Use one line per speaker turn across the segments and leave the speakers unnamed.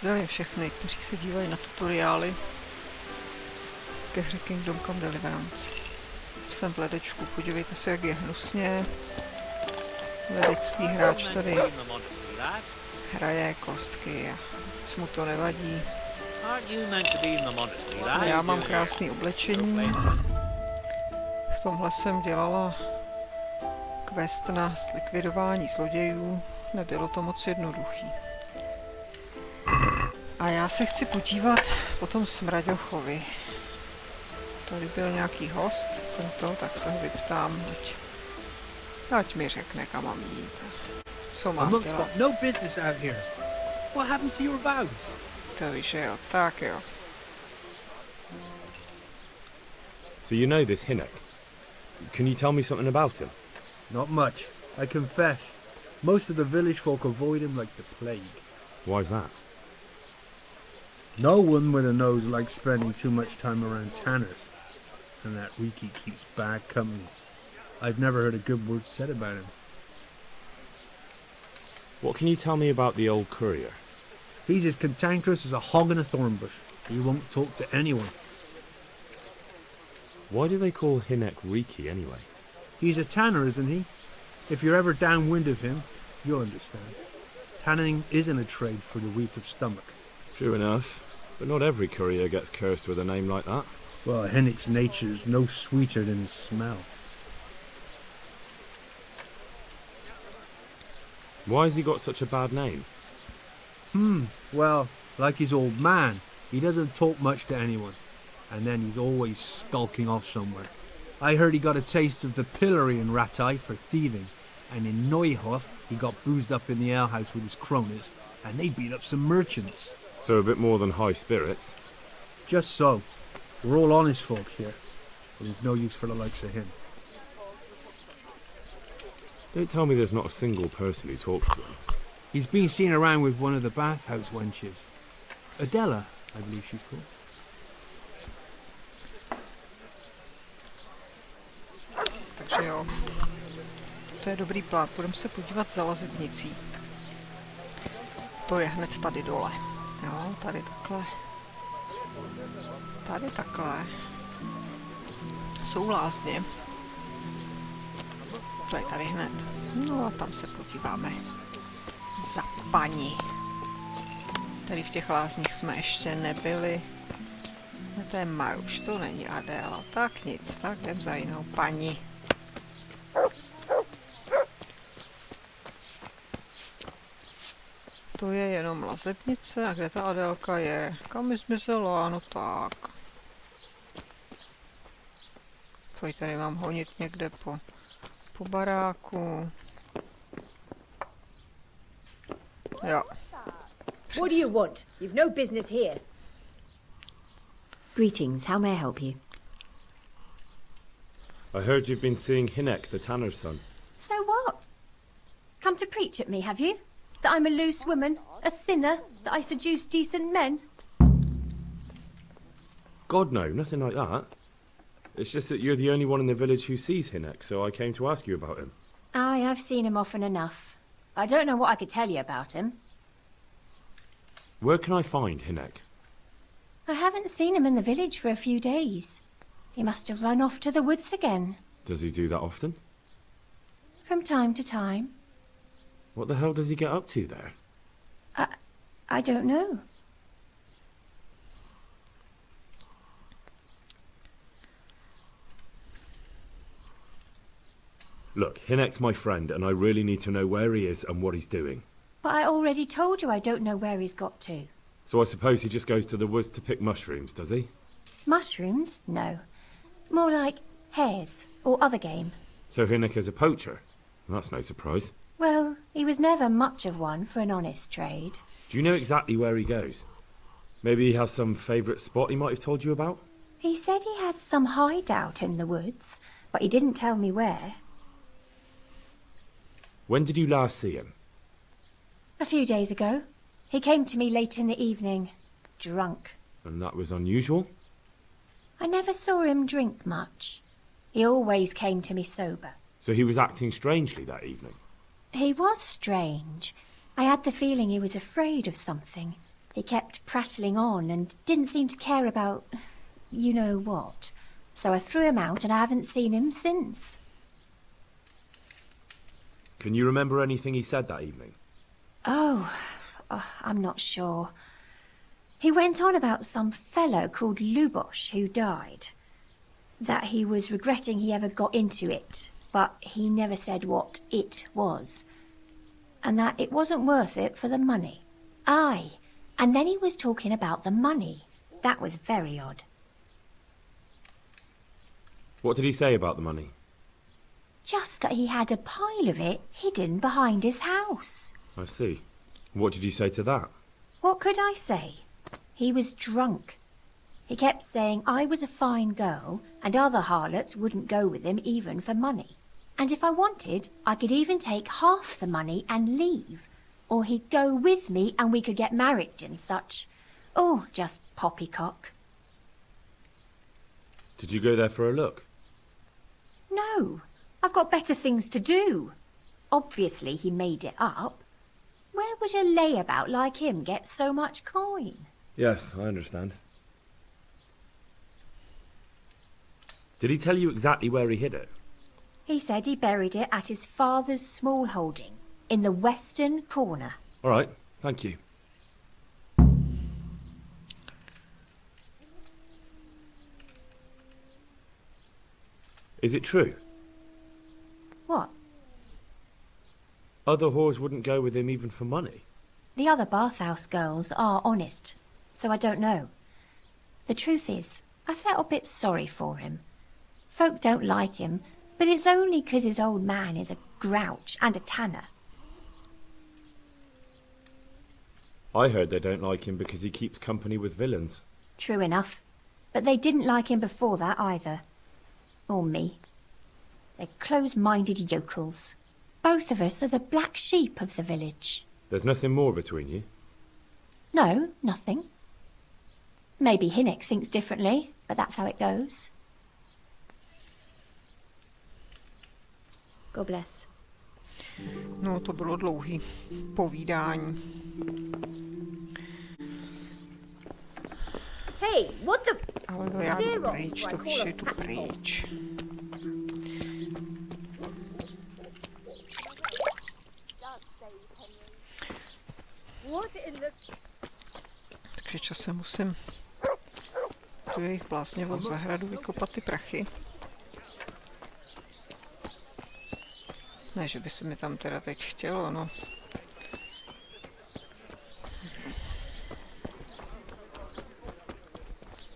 Zdravím všechny, kteří se dívají na tutoriály ke hře Kingdom Come Deliverance. Jsem v Ledečku, podívejte se, jak je hnusně. Ledečský hráč tady hraje kostky a nic mu to nevadí. A já mám krásné oblečení. V tomhle jsem dělala quest na zlikvidování zlodějů. Nebylo to moc jednoduchý. A já se chci podívat po tom Smraďochovi. Tady byl nějaký host, tento, tak se ho vyptám, ať mi řekne, kam mám jít. Co mám dělat?
No business out here. What happened to your vows?
To víš, že jo, tak jo.
So you know this Hinnock. Can you tell me something about him?
Not much, I confess. Most of the village folk avoid him like the plague.
Why's that?
No one with a nose likes spending too much time around tanners, and that Riki keeps bad company. I've never heard a good word said about him.
What can you tell me about the old courier?
He's as cantankerous as a hog in a thorn bush. He won't talk to anyone.
Why do they call Hinnock Riki anyway?
He's a tanner, isn't he? If you're ever downwind of him, you'll understand. Tanning isn't a trade for the weak of stomach.
True enough, but not every courier gets cursed with a name like that.
Well, Hinnock's nature's no sweeter than his smell.
Why has he got such a bad name?
Well, like his old man, he doesn't talk much to anyone. And then he's always skulking off somewhere. I heard he got a taste of the pillory in Ratai for thieving, and in Neuhof he got boozed up in the alehouse with his cronies, and they beat up some merchants.
So a bit more than high spirits.
Just so. We're all honest folk here, but we've no use for the likes of him.
Don't tell me there's not a single person who talks to him.
He's been seen around with one of the bathhouse wenches. Adela, I believe she's called.
Takže jo, to je dobrý plán. Půjdeme se podívat za lazebnicí. To je hned tady dole. Jo, tady takhle. Tady takhle. Jsou lázně. To je tady hned. No a tam se podíváme. Za paní. Tady v těch lázních jsme ještě nebyli. No to je Maruš, to není Adela. Tak nic, tak jdem za jinou paní. To je jenom lazebnice. A kde ta Adélka je? Kam mi zmizela? No tak. Pojď, tady mám honit někde po baráku. Jo.
What do you want? You've no business here.
Greetings, how may I help you?
I heard you've been seeing Hinnock, the tanner's son.
So what? Come to preach at me, have you? That I'm a loose woman, a sinner, that I seduce decent men?
God no, nothing like that. It's just that you're the only one in the village who sees Hinnock, so I came to ask you about him.
Aye, I've seen him often enough. I don't know what I could tell you about him.
Where can I find Hinnock?
I haven't seen him in the village for a few days. He must have run off to the woods again.
Does he do that often?
From time to time.
What the hell does he get up to there?
I don't know.
Look, Hinnock's my friend, and I really need to know where he is and what he's doing.
But I already told you I don't know where he's got to.
So I suppose he just goes to the woods to pick mushrooms, does he?
Mushrooms? No. More like hares or other game.
So Hinnock is a poacher? That's no surprise.
Well, he was never much of one for an honest trade.
Do you know exactly where he goes? Maybe he has some favourite spot he might have told you about?
He said he has some hideout in the woods, but he didn't tell me where.
When did you last see him?
A few days ago. He came to me late in the evening, drunk.
And that was unusual?
I never saw him drink much. He always came to me sober.
So he was acting strangely that evening?
He was strange. I had the feeling he was afraid of something. He kept prattling on and didn't seem to care about you know what. So I threw him out and I haven't seen him since.
Can you remember anything he said that evening?
Oh, I'm not sure. He went on about some fellow called Lubosh who died. That he was regretting he ever got into it, but he never said what it was. And that it wasn't worth it for the money. Aye, and then he was talking about the money. That was very odd.
What did he say about the money?
Just that he had a pile of it hidden behind his house.
I see. What did you say to that?
What could I say? He was drunk. He kept saying I was a fine girl and other harlots wouldn't go with him even for money. And if I wanted, I could even take half the money and leave. Or he'd go with me and we could get married and such. Oh, just poppycock.
Did you go there for a look?
No, I've got better things to do. Obviously he made it up. Where would a layabout like him get so much coin?
Yes, I understand. Did he tell you exactly where he hid it?
He said he buried it at his father's small holding, in the western corner.
All right, thank you. Is it true?
What?
Other whores wouldn't go with him even for money?
The other bathhouse girls are honest, so I don't know. The truth is, I felt a bit sorry for him. Folk don't like him, but it's only 'cause his old man is a grouch and a tanner.
I heard they don't like him because he keeps company with villains.
True enough. But they didn't like him before that either. Or me. They're close-minded yokels. Both of us are the black sheep of the village.
There's nothing more between you?
No, nothing. Maybe Hinnick thinks differently, but that's how it goes. God bless.
No, to bylo dlouhý povídání.
Hey, what the...
Ale no já jdu pryč, to vše jdu pryč. Takže časem musím tu jejich blázněvou zahradu vykopat ty prachy. Ne, že by se mi tam teda teď chtělo, no.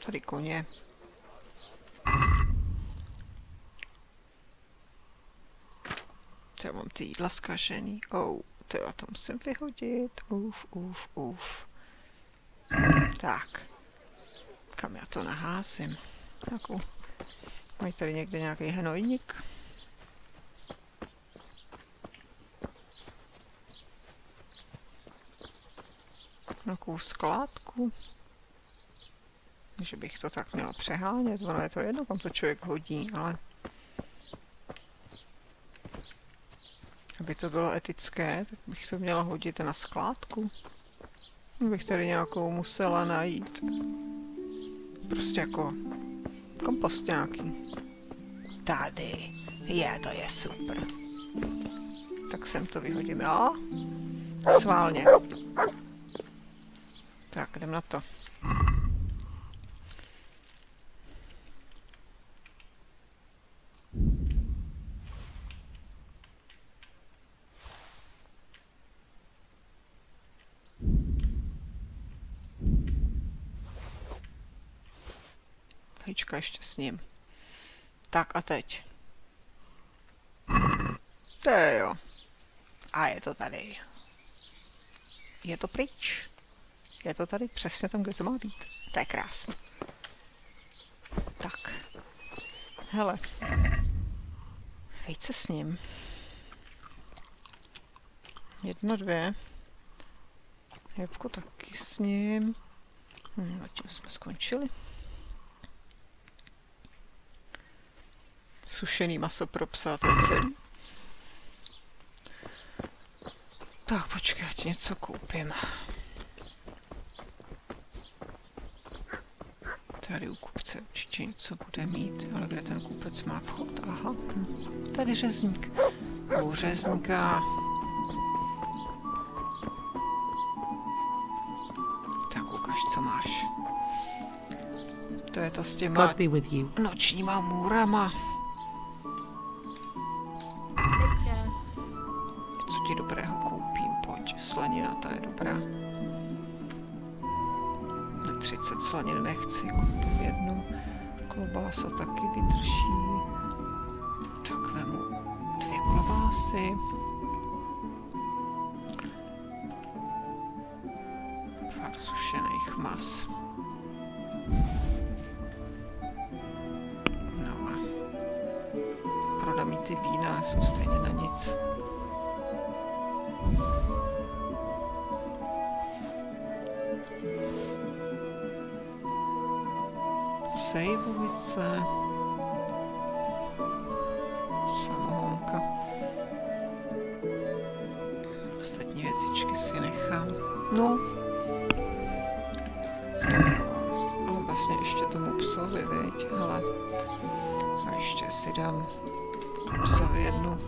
Tady koně. Já mám ty jídla zkažený. To já to musím vyhodit. Uf. Tak. Kam já to naházím? Mají tady někde nějaký hnojník? Nějakou skládku? Že bych to tak měla přehánět, ono je to jedno, kam to člověk hodí, ale aby to bylo etické, tak bych to měla hodit na skládku. Bych tady nějakou musela najít. Prostě jako kompost nějaký. Tady. To je super. Tak sem to vyhodím, jo? Sválně. Tak, jdem na to. Hejčka ještě s ním. Tak a teď. To je jo. A je to tady. Je to pryč. Je to tady přesně tam, kde to má být. To je krásné. Tak. Hele. Vejce s ním. 1, 2. Jabko taky s ním. A tím jsme skončili. Sušený maso pro psa, to je celý. Tak počkej, ať něco koupím. Tady u kupce určitě něco bude mít, ale kde ten kupec má vchod? Aha, tady řezník. U řezníka. Tak ukaž, co máš. To je to s těma
God be with you.
nočníma můrama. Co ti dobrého koupím? Pojď, slanina, ta je dobrá. Na 30 slanin nechci, koupím jednu. Klobása taky vydrží. Tak vemu 2 klobásy. Pár sušených mas. No a prodám jí ty vína, jsou stejně na nic. Sejvovice. Samohonka. Ostatní věcičky si nechám. No. Ale vlastně ještě tomu psovi, viď? Hele. A ještě si dám psovi jednu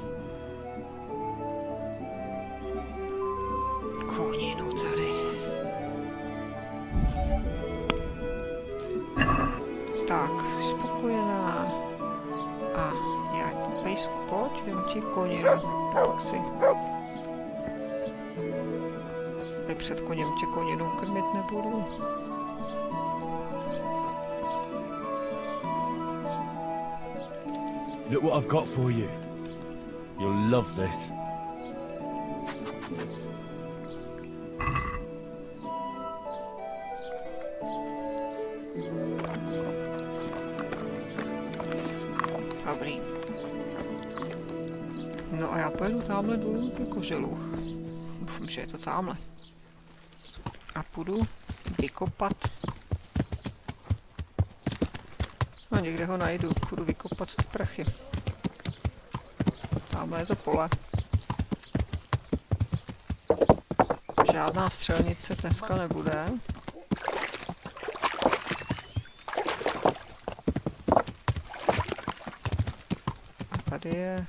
koninu tady. Tak, jsi spokojená. A já pejsku, pojď, dám ti koninu. Pak si... Před koněm tě koninou krmit nebudu.
Look what I've got for you. You'll love this.
Dobrý. No a já pojedu tamhle dolů ke koželuch. Doufám, že je to tamhle. A půjdu vykopat. No někde ho najdu, půjdu vykopat ty prachy. Tamhle je to pole. Žádná střelnice dneska nebude. A tady je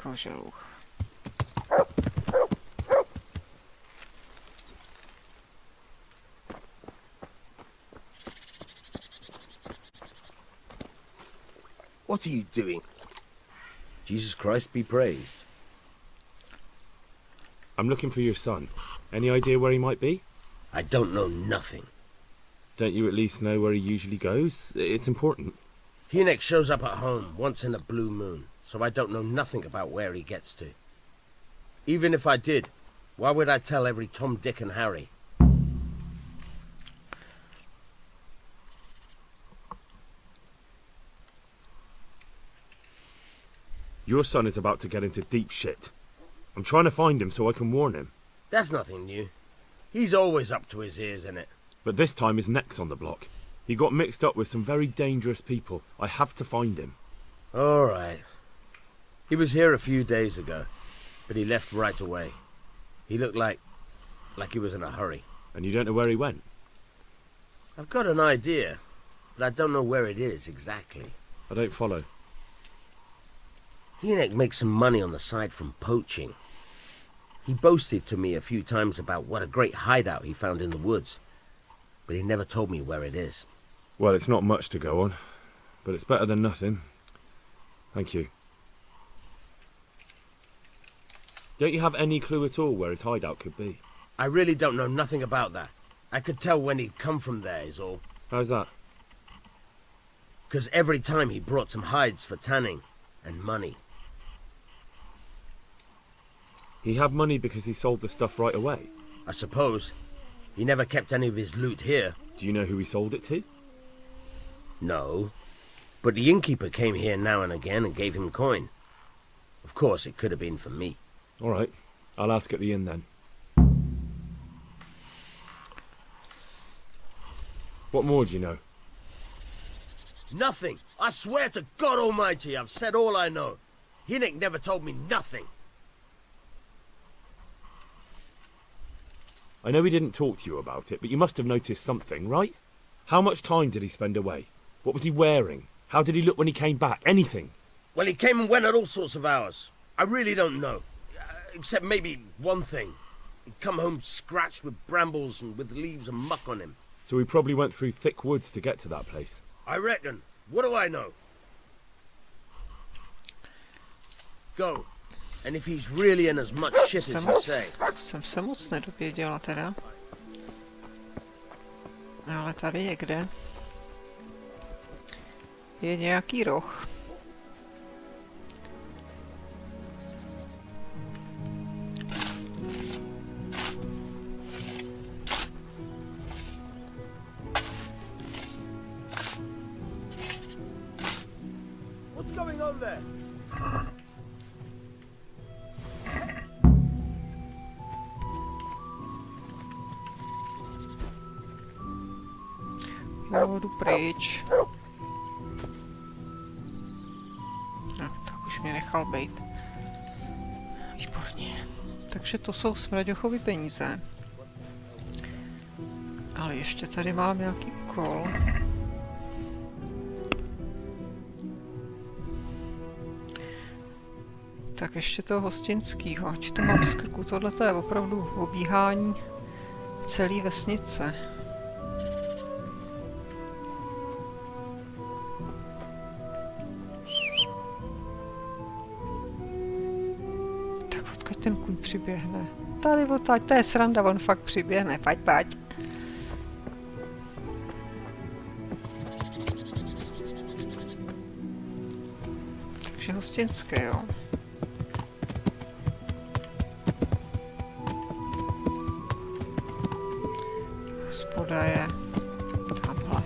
koželuch.
What are you doing? Jesus Christ be praised.
I'm looking for your son. Any idea where he might be?
I don't know nothing.
Don't you at least know where he usually goes? It's important.
Hynek shows up at home once in a blue moon, so I don't know nothing about where he gets to. Even if I did, why would I tell every Tom, Dick and Harry?
Your son is about to get into deep shit. I'm trying to find him so I can warn him.
That's nothing new. He's always up to his ears in it.
But this time his neck's on the block. He got mixed up with some very dangerous people. I have to find him.
All right. He was here a few days ago, but he left right away. He looked like he was in a hurry.
And you don't know where he went?
I've got an idea, but I don't know where it is exactly.
I don't follow.
Hynek makes some money on the side from poaching. He boasted to me a few times about what a great hideout he found in the woods, but he never told me where it is.
Well, it's not much to go on, but it's better than nothing. Thank you. Don't you have any clue at all where his hideout could be?
I really don't know nothing about that. I could tell when he'd come from there is all.
How's that?
'Cause every time he brought some hides for tanning and money.
He had money because he sold the stuff right away.
I suppose. He never kept any of his loot here.
Do you know who he sold it to?
No. But the innkeeper came here now and again and gave him coin. Of course, it could have been for me.
All right. I'll ask at the inn then. What more do you know?
Nothing. I swear to God Almighty, I've said all I know. Hynek never told me nothing.
I know he didn't talk to you about it, but you must have noticed something, right? How much time did he spend away? What was he wearing? How did he look when he came back? Anything?
Well, he came and went at all sorts of hours. I really don't know. Except maybe one thing. He'd come home scratched with brambles and with leaves and muck on him.
So he probably went through thick woods to get to that place.
I reckon. What do I know? Go. And if he's really in as much shit as you say.
Jsem se moc nedověděla teda. Ale tady někde je nějaký roh.
What's going on there?
Jo, jdu pryč. No, tak už mě nechal bejt. Výborně. Takže to jsou Smraďochovy peníze. Ale ještě tady mám nějaký úkol. Tak ještě toho hostinskýho. Ať to mám z krku. Tohle je opravdu obíhání celé vesnice. Ten kuň přiběhne. Tady odtaď, to je sranda, on fakt přiběhne. Pať, pať. Takže hostinské, jo. Hospoda je tamhle.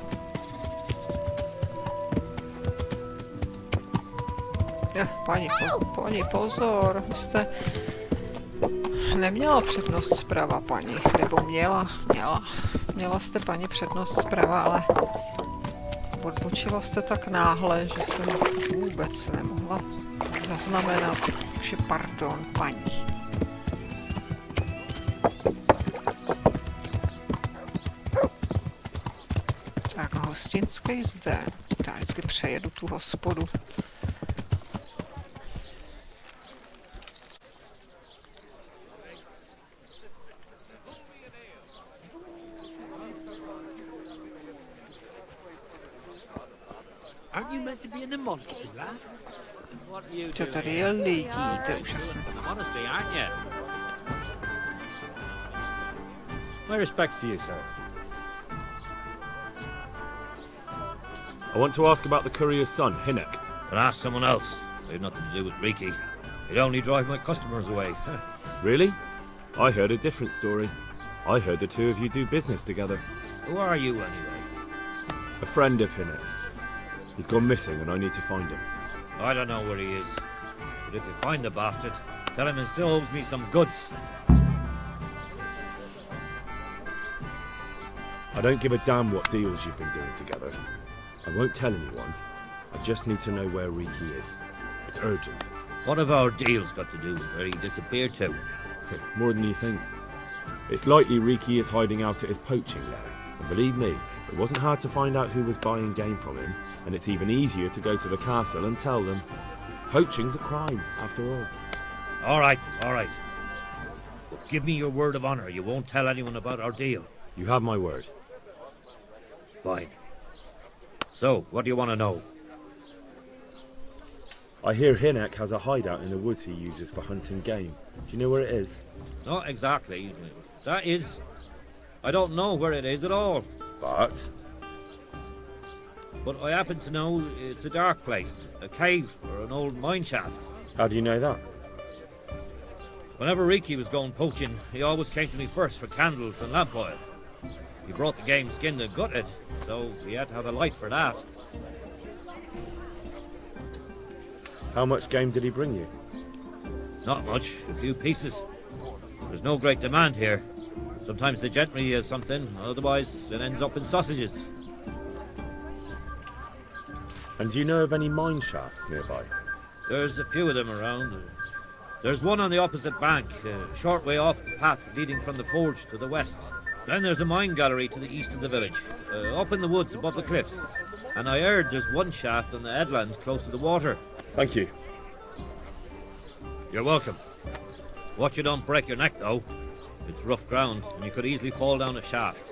Paní, pozor, vy jste neměla přednost zprava, paní, nebo měla jste, paní, přednost zprava, ale odbočila jste tak náhle, že jsem vůbec nemohla zaznamenat, že pardon, paní. Tak, hostinský zde. Já vždycky přejedu tu hospodu.
Aren't you meant to be in the monastery, lad? What are you doing?
Tady je lidí, to je úžasné.
In the monastery, aren't you?
My respects to you, sir. I want to ask about the courier's son, Hinnock.
But ask someone else. They've nothing to do with Riki. They only drive my customers away.
Really? I heard a different story. I heard the two of you do business together.
Who are you, anyway?
A friend of Hinnock's. He's gone missing and I need to find him.
I don't know where he is. But if you find the bastard, tell him he still owes me some goods.
I don't give a damn what deals you've been doing together. I won't tell anyone. I just need to know where Riki is. It's urgent.
What have our deals got to do with where he disappeared to?
More than you think. It's likely Riki is hiding out at his poaching lair. And believe me, it wasn't hard to find out who was buying game from him, and it's even easier to go to the castle and tell them. Poaching's a crime, after all.
All right. But give me your word of honor you won't tell anyone about our deal.
You have my word.
Fine. So, what do you want to know?
I hear Hinnock has a hideout in the woods he uses for hunting game. Do you know where it is?
Not exactly. That is... I don't know where it is at all.
But
But I happen to know it's a dark place, a cave or an old mine shaft.
how do you know that?
Whenever Riki was going poaching, he always came to me first for candles and lamp oil. He brought the game skinned and gutted, so he had to have a light for that.
How much game did he bring you?
Not much, a few pieces. There's no great demand here. Sometimes the gentry has something, otherwise it ends up in sausages.
And do you know of any mine shafts nearby?
There's a few of them around. There's one on the opposite bank, a short way off the path leading from the forge to the west. Then there's a mine gallery to the east of the village, up in the woods above the cliffs. And I heard there's one shaft on the headland close to the water.
Thank you.
You're welcome. Watch you don't break your neck, though. It's rough ground, and you could easily fall down a shaft.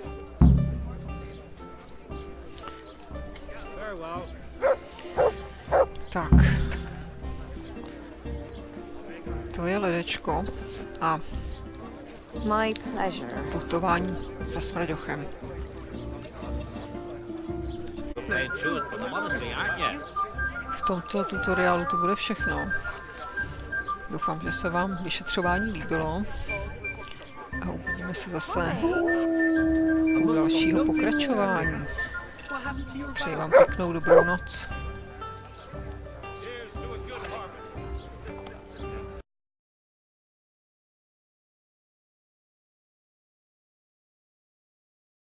Farewell.
Tak. To je Ledečko a
My pleasure.
putování za Smraďochem. V tomto tutoriálu to bude všechno. Doufám, že se vám vyšetřování líbilo a uvidíme se zase u dalšího pokračování. Přeji vám pěknou dobrou noc.